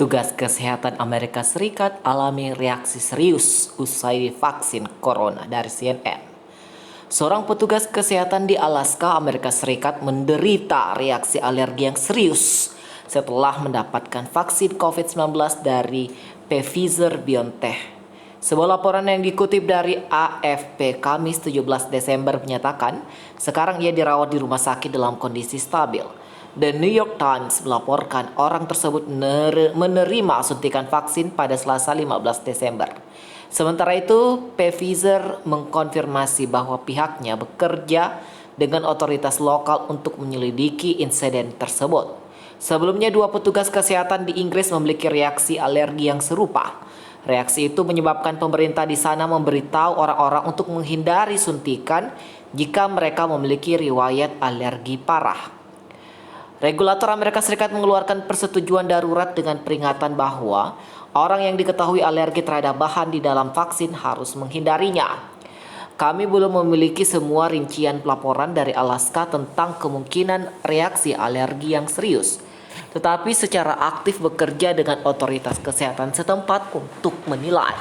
Petugas kesehatan Amerika Serikat alami reaksi serius usai divaksin corona dari CNN. Seorang petugas kesehatan di Alaska, Amerika Serikat menderita reaksi alergi yang serius setelah mendapatkan vaksin COVID-19 dari Pfizer-BioNTech. Sebuah laporan yang dikutip dari AFP Kamis 17 Desember menyatakan sekarang ia dirawat di rumah sakit dalam kondisi stabil. The New York Times melaporkan orang tersebut menerima suntikan vaksin pada Selasa 15 Desember. Sementara itu, Pfizer mengkonfirmasi bahwa pihaknya bekerja dengan otoritas lokal untuk menyelidiki insiden tersebut. Sebelumnya, dua petugas kesehatan di Inggris memiliki reaksi alergi yang serupa. Reaksi itu menyebabkan pemerintah di sana memberitahu orang-orang untuk menghindari suntikan jika mereka memiliki riwayat alergi parah. Regulator Amerika Serikat mengeluarkan persetujuan darurat dengan peringatan bahwa orang yang diketahui alergi terhadap bahan di dalam vaksin harus menghindarinya. Kami belum memiliki semua rincian pelaporan dari Alaska tentang kemungkinan reaksi alergi yang serius, tetapi secara aktif bekerja dengan otoritas kesehatan setempat untuk menilai.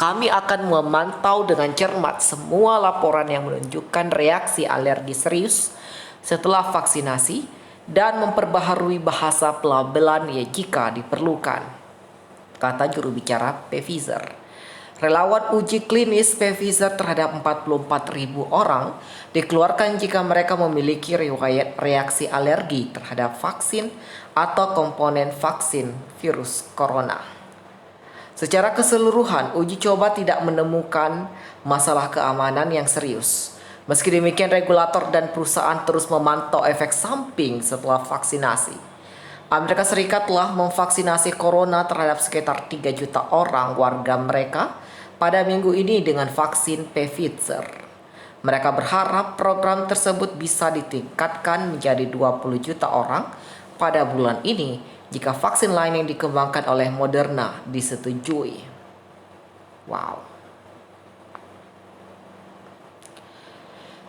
Kami akan memantau dengan cermat semua laporan yang menunjukkan reaksi alergi serius setelah vaksinasi dan memperbaharui bahasa pelabelan jika diperlukan, kata juru bicara Pfizer. Relawan uji klinis Pfizer terhadap 44.000 orang dikeluarkan jika mereka memiliki riwayat reaksi alergi terhadap vaksin atau komponen vaksin virus corona. Secara keseluruhan, uji coba tidak menemukan masalah keamanan yang serius. Meski demikian, regulator dan perusahaan terus memantau efek samping setelah vaksinasi. Amerika Serikat telah memvaksinasi corona terhadap sekitar 3 juta orang warga mereka pada minggu ini dengan vaksin Pfizer. Mereka berharap program tersebut bisa ditingkatkan menjadi 20 juta orang pada bulan ini jika vaksin lain yang dikembangkan oleh Moderna disetujui. Wow.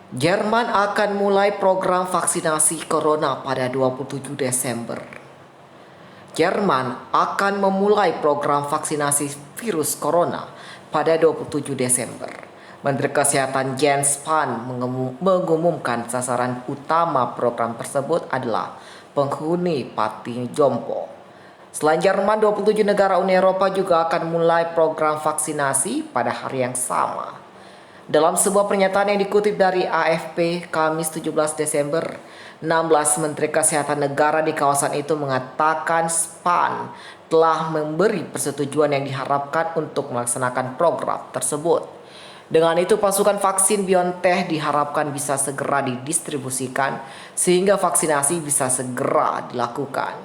Jerman akan mulai program vaksinasi corona pada 27 Desember. Jerman akan memulai program vaksinasi virus corona pada 27 Desember. Menteri Kesehatan Jens Spahn mengumumkan sasaran utama program tersebut adalah penghuni Pati Jompo. Selain Jerman, 27 negara Uni Eropa juga akan mulai program vaksinasi pada hari yang sama. Dalam sebuah pernyataan yang dikutip dari AFP Kamis 17 Desember, 16 Menteri Kesehatan negara di kawasan itu mengatakan Spahn telah memberi persetujuan yang diharapkan untuk melaksanakan program tersebut. Dengan itu, pasukan vaksin BioNTech diharapkan bisa segera didistribusikan sehingga vaksinasi bisa segera dilakukan.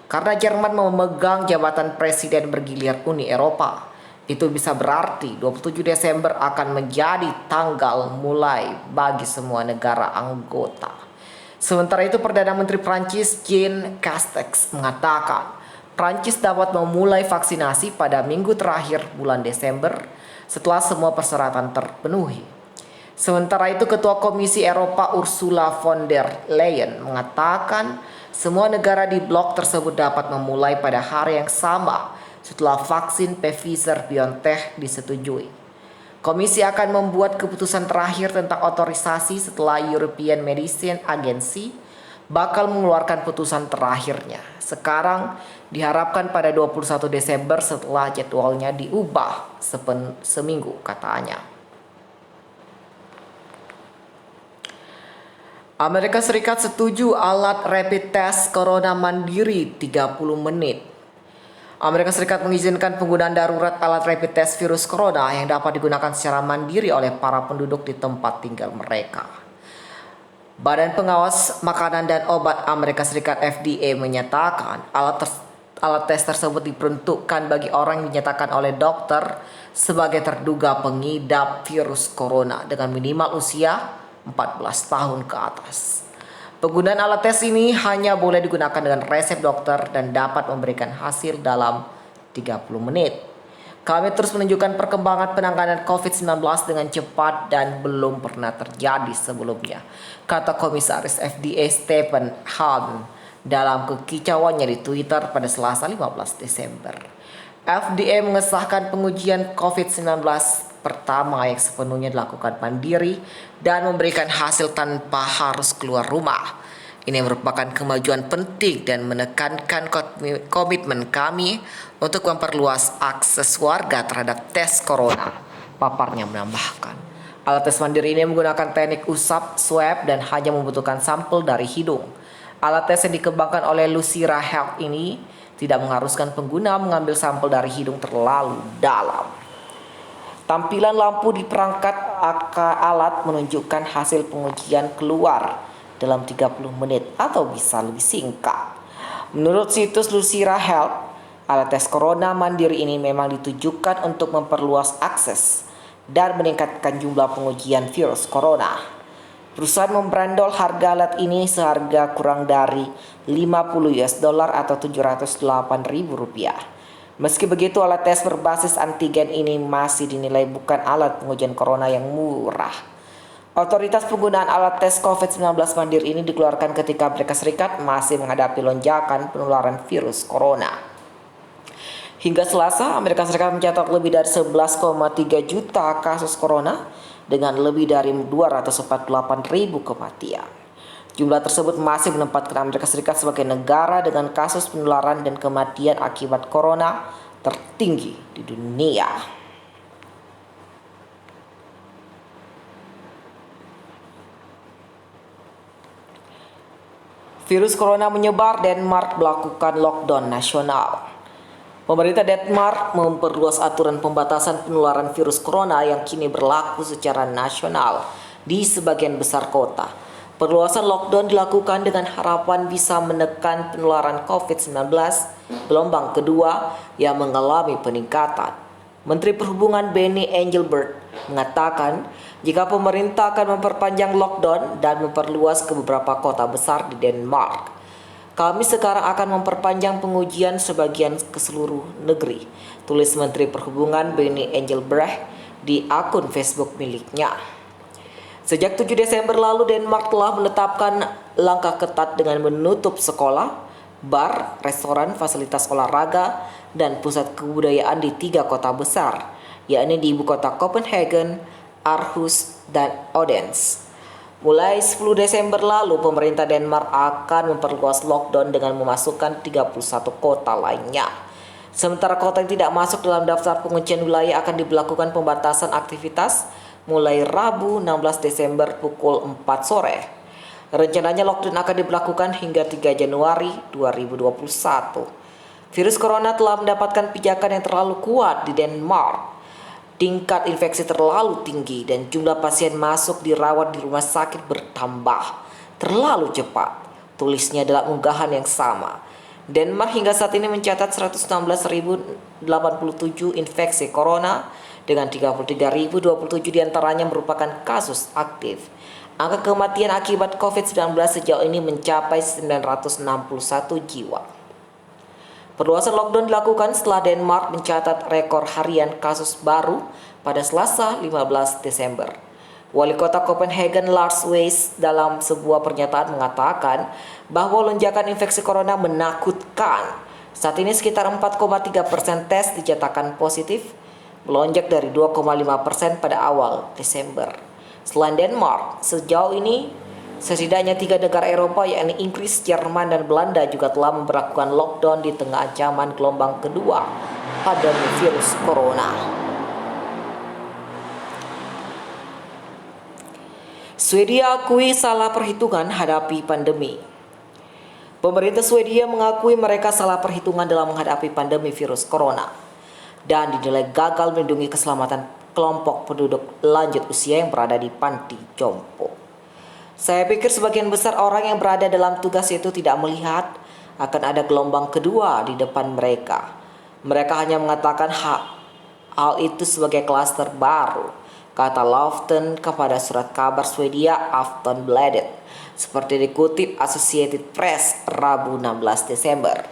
Karena Jerman memegang jabatan presiden bergilir Uni Eropa, itu bisa berarti 27 Desember akan menjadi tanggal mulai bagi semua negara anggota. Sementara itu, Perdana Menteri Prancis Jean Castex mengatakan Prancis dapat memulai vaksinasi pada minggu terakhir bulan Desember setelah semua persyaratan terpenuhi. Sementara itu, Ketua Komisi Eropa Ursula von der Leyen mengatakan semua negara di blok tersebut dapat memulai pada hari yang sama setelah vaksin Pfizer-BioNTech disetujui. Komisi akan membuat keputusan terakhir tentang otorisasi setelah European Medicines Agency bakal mengeluarkan putusan terakhirnya. Sekarang diharapkan pada 21 Desember setelah jadwalnya diubah seminggu, katanya. Amerika Serikat setuju alat rapid test corona mandiri 30 menit. Amerika Serikat mengizinkan penggunaan darurat alat rapid test virus corona yang dapat digunakan secara mandiri oleh para penduduk di tempat tinggal mereka. Badan Pengawas Makanan dan Obat Amerika Serikat FDA menyatakan alat tes tersebut diperuntukkan bagi orang yang dinyatakan oleh dokter sebagai terduga pengidap virus corona dengan minimal usia 14 tahun ke atas. Penggunaan alat tes ini hanya boleh digunakan dengan resep dokter dan dapat memberikan hasil dalam 30 menit. Kami terus menunjukkan perkembangan penanganan COVID-19 dengan cepat dan belum pernah terjadi sebelumnya, kata Komisaris FDA Stephen Hahn Dalam kekicauannya di Twitter pada Selasa 15 Desember, FDA mengesahkan pengujian COVID-19 pertama yang sepenuhnya dilakukan mandiri dan memberikan hasil tanpa harus keluar rumah. Ini merupakan kemajuan penting dan menekankan komitmen kami untuk memperluas akses warga terhadap tes corona. Paparnya menambahkan, alat tes mandiri ini menggunakan teknik usap swab dan hanya membutuhkan sampel dari hidung. Alat tes yang dikembangkan oleh Lucira Health ini tidak mengharuskan pengguna mengambil sampel dari hidung terlalu dalam. Tampilan lampu di perangkat alat menunjukkan hasil pengujian keluar dalam 30 menit atau bisa lebih singkat. Menurut situs Lucira Health, alat tes corona mandiri ini memang ditujukan untuk memperluas akses dan meningkatkan jumlah pengujian virus corona. Perusahaan membrandol harga alat ini seharga kurang dari $50 atau Rp708.000. Meski begitu, alat tes berbasis antigen ini masih dinilai bukan alat pengujian corona yang murah. Otoritas penggunaan alat tes COVID-19 mandiri ini dikeluarkan ketika Amerika Serikat masih menghadapi lonjakan penularan virus corona. Hingga Selasa, Amerika Serikat mencatat lebih dari 11,3 juta kasus corona dengan lebih dari 248.000 kematian. Jumlah tersebut masih menempatkan Amerika Serikat sebagai negara dengan kasus penularan dan kematian akibat corona tertinggi di dunia. Virus corona menyebar, Denmark melakukan lockdown nasional. Pemerintah Denmark memperluas aturan pembatasan penularan virus corona yang kini berlaku secara nasional di sebagian besar kota. Perluasan lockdown dilakukan dengan harapan bisa menekan penularan COVID-19 gelombang kedua yang mengalami peningkatan. Menteri Perhubungan Benny Engelbrecht mengatakan jika pemerintah akan memperpanjang lockdown dan memperluas ke beberapa kota besar di Denmark, kami sekarang akan memperpanjang pengujian sebagian ke seluruh negeri, tulis Menteri Perhubungan Benny Engelbrecht di akun Facebook miliknya. Sejak 7 Desember lalu, Denmark telah menetapkan langkah ketat dengan menutup sekolah, bar, restoran, fasilitas olahraga, dan pusat kebudayaan di 3 kota besar, yakni di ibu kota Copenhagen, Aarhus, dan Odense. Mulai 10 Desember lalu, pemerintah Denmark akan memperluas lockdown dengan memasukkan 31 kota lainnya. Sementara kota yang tidak masuk dalam daftar penguncian wilayah akan diberlakukan pembatasan aktivitas mulai Rabu 16 Desember pukul 4 sore. Rencananya lockdown akan diberlakukan hingga 3 Januari 2021. Virus corona telah mendapatkan pijakan yang terlalu kuat di Denmark. Tingkat infeksi terlalu tinggi dan jumlah pasien masuk dirawat di rumah sakit bertambah terlalu cepat, tulisnya dalam unggahan yang sama. Denmark hingga saat ini mencatat 116.087 infeksi corona dengan 33.027 diantaranya merupakan kasus aktif. Angka kematian akibat COVID-19 sejauh ini mencapai 961 jiwa. Perluasan lockdown dilakukan setelah Denmark mencatat rekor harian kasus baru pada Selasa 15 Desember. Wali kota Copenhagen Lars Weiss dalam sebuah pernyataan mengatakan bahwa lonjakan infeksi corona menakutkan. Saat ini sekitar 4,3% tes dinyatakan positif, melonjak dari 2,5% pada awal Desember. Selain Denmark, sejauh ini setidaknya 3 negara Eropa yakni Inggris, Jerman, dan Belanda juga telah memberlakukan lockdown di tengah ancaman gelombang kedua pandemi virus corona. Swedia akui salah perhitungan hadapi pandemi. Pemerintah Swedia mengakui mereka salah perhitungan dalam menghadapi pandemi virus corona dan dinilai gagal melindungi keselamatan kelompok penduduk lanjut usia yang berada di panti jompo. Saya pikir sebagian besar orang yang berada dalam tugas itu tidak melihat akan ada gelombang kedua di depan mereka. Mereka hanya mengatakan hal itu sebagai klaster baru, kata Lofton kepada surat kabar Swedia Aftonbladet, seperti dikutip Associated Press Rabu 16 Desember.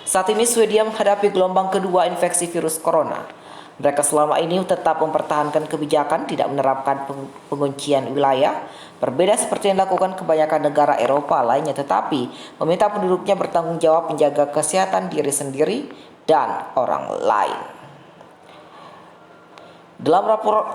Saat ini Swedia menghadapi gelombang kedua infeksi virus corona. Mereka selama ini tetap mempertahankan kebijakan tidak menerapkan penguncian wilayah, berbeda seperti yang dilakukan kebanyakan negara Eropa lainnya, tetapi meminta penduduknya bertanggung jawab menjaga kesehatan diri sendiri dan orang lain. Dalam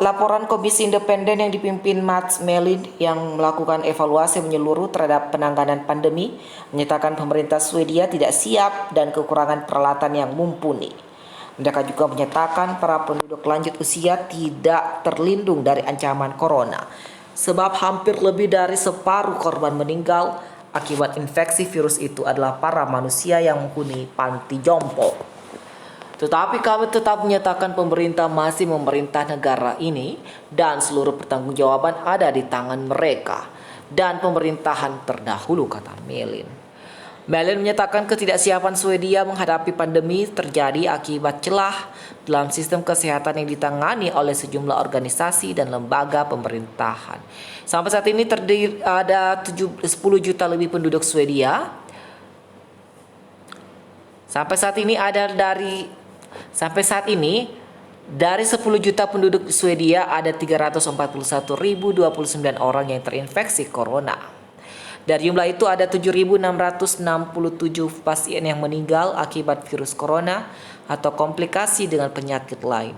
laporan komisi independen yang dipimpin Mats Melin yang melakukan evaluasi menyeluruh terhadap penanganan pandemi, menyatakan pemerintah Swedia tidak siap dan kekurangan peralatan yang mumpuni. Mereka juga menyatakan para penduduk lanjut usia tidak terlindung dari ancaman corona, sebab hampir lebih dari separuh korban meninggal akibat infeksi virus itu adalah para manusia yang menghuni panti jompo. Tetapi kami tetap menyatakan pemerintah masih memerintah negara ini dan seluruh pertanggungjawaban ada di tangan mereka dan pemerintahan terdahulu, kata Melin. Melin menyatakan ketidaksiapan Swedia menghadapi pandemi terjadi akibat celah dalam sistem kesehatan yang ditangani oleh sejumlah organisasi dan lembaga pemerintahan. Sampai saat ini ada 10 juta lebih penduduk Swedia. Sampai saat ini dari 10 juta penduduk Swedia ada 341.029 orang yang terinfeksi corona. Dari jumlah itu ada 7.667 pasien yang meninggal akibat virus corona atau komplikasi dengan penyakit lain.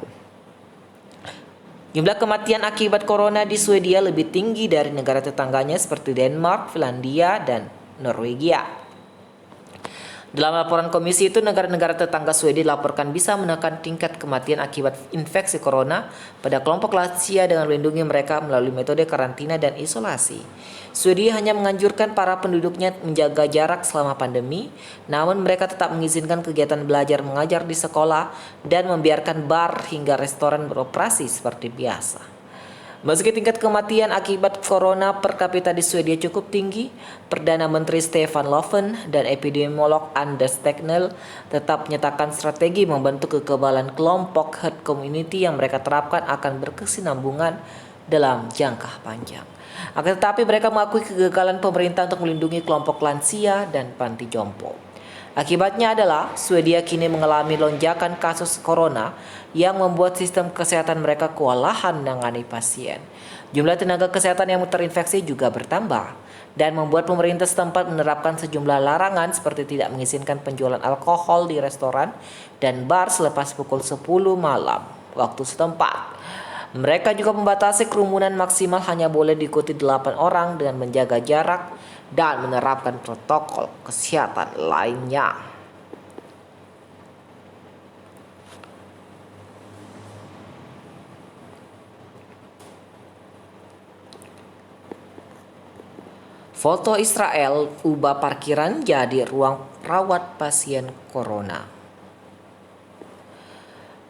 Jumlah kematian akibat corona di Swedia lebih tinggi dari negara tetangganya seperti Denmark, Finlandia, dan Norwegia. Dalam laporan komisi itu, negara-negara tetangga Swedia dilaporkan bisa menekan tingkat kematian akibat infeksi corona pada kelompok lansia dengan melindungi mereka melalui metode karantina dan isolasi. Swedia hanya menganjurkan para penduduknya menjaga jarak selama pandemi, namun mereka tetap mengizinkan kegiatan belajar mengajar di sekolah dan membiarkan bar hingga restoran beroperasi seperti biasa. Meski tingkat kematian akibat corona per kapita di Swedia cukup tinggi, Perdana Menteri Stefan Löfven dan epidemiolog Anders Tegnell tetap menyatakan strategi membentuk kekebalan kelompok herd community yang mereka terapkan akan berkesinambungan dalam jangka panjang. Akan tetapi mereka mengakui kegagalan pemerintah untuk melindungi kelompok lansia dan panti jompo. Akibatnya adalah Swedia kini mengalami lonjakan kasus corona yang membuat sistem kesehatan mereka kewalahan menangani pasien. Jumlah tenaga kesehatan yang terinfeksi juga bertambah dan membuat pemerintah setempat menerapkan sejumlah larangan seperti tidak mengizinkan penjualan alkohol di restoran dan bar selepas pukul 10 malam waktu setempat. Mereka juga membatasi kerumunan maksimal hanya boleh diikuti 8 orang dengan menjaga jarak dan menerapkan protokol kesehatan lainnya. Foto Israel ubah parkiran jadi ruang rawat pasien corona.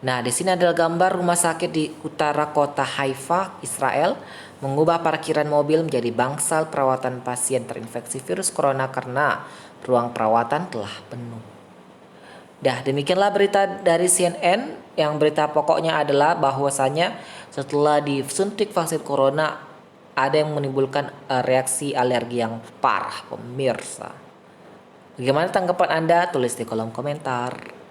Nah, di sini adalah gambar rumah sakit di utara kota Haifa, Israel, mengubah parkiran mobil menjadi bangsal perawatan pasien terinfeksi virus corona karena ruang perawatan telah penuh. Demikianlah berita dari CNN. Yang berita pokoknya adalah bahwasanya setelah disuntik vaksin corona ada yang menimbulkan reaksi alergi yang parah, pemirsa. Bagaimana tanggapan Anda? Tulis di kolom komentar.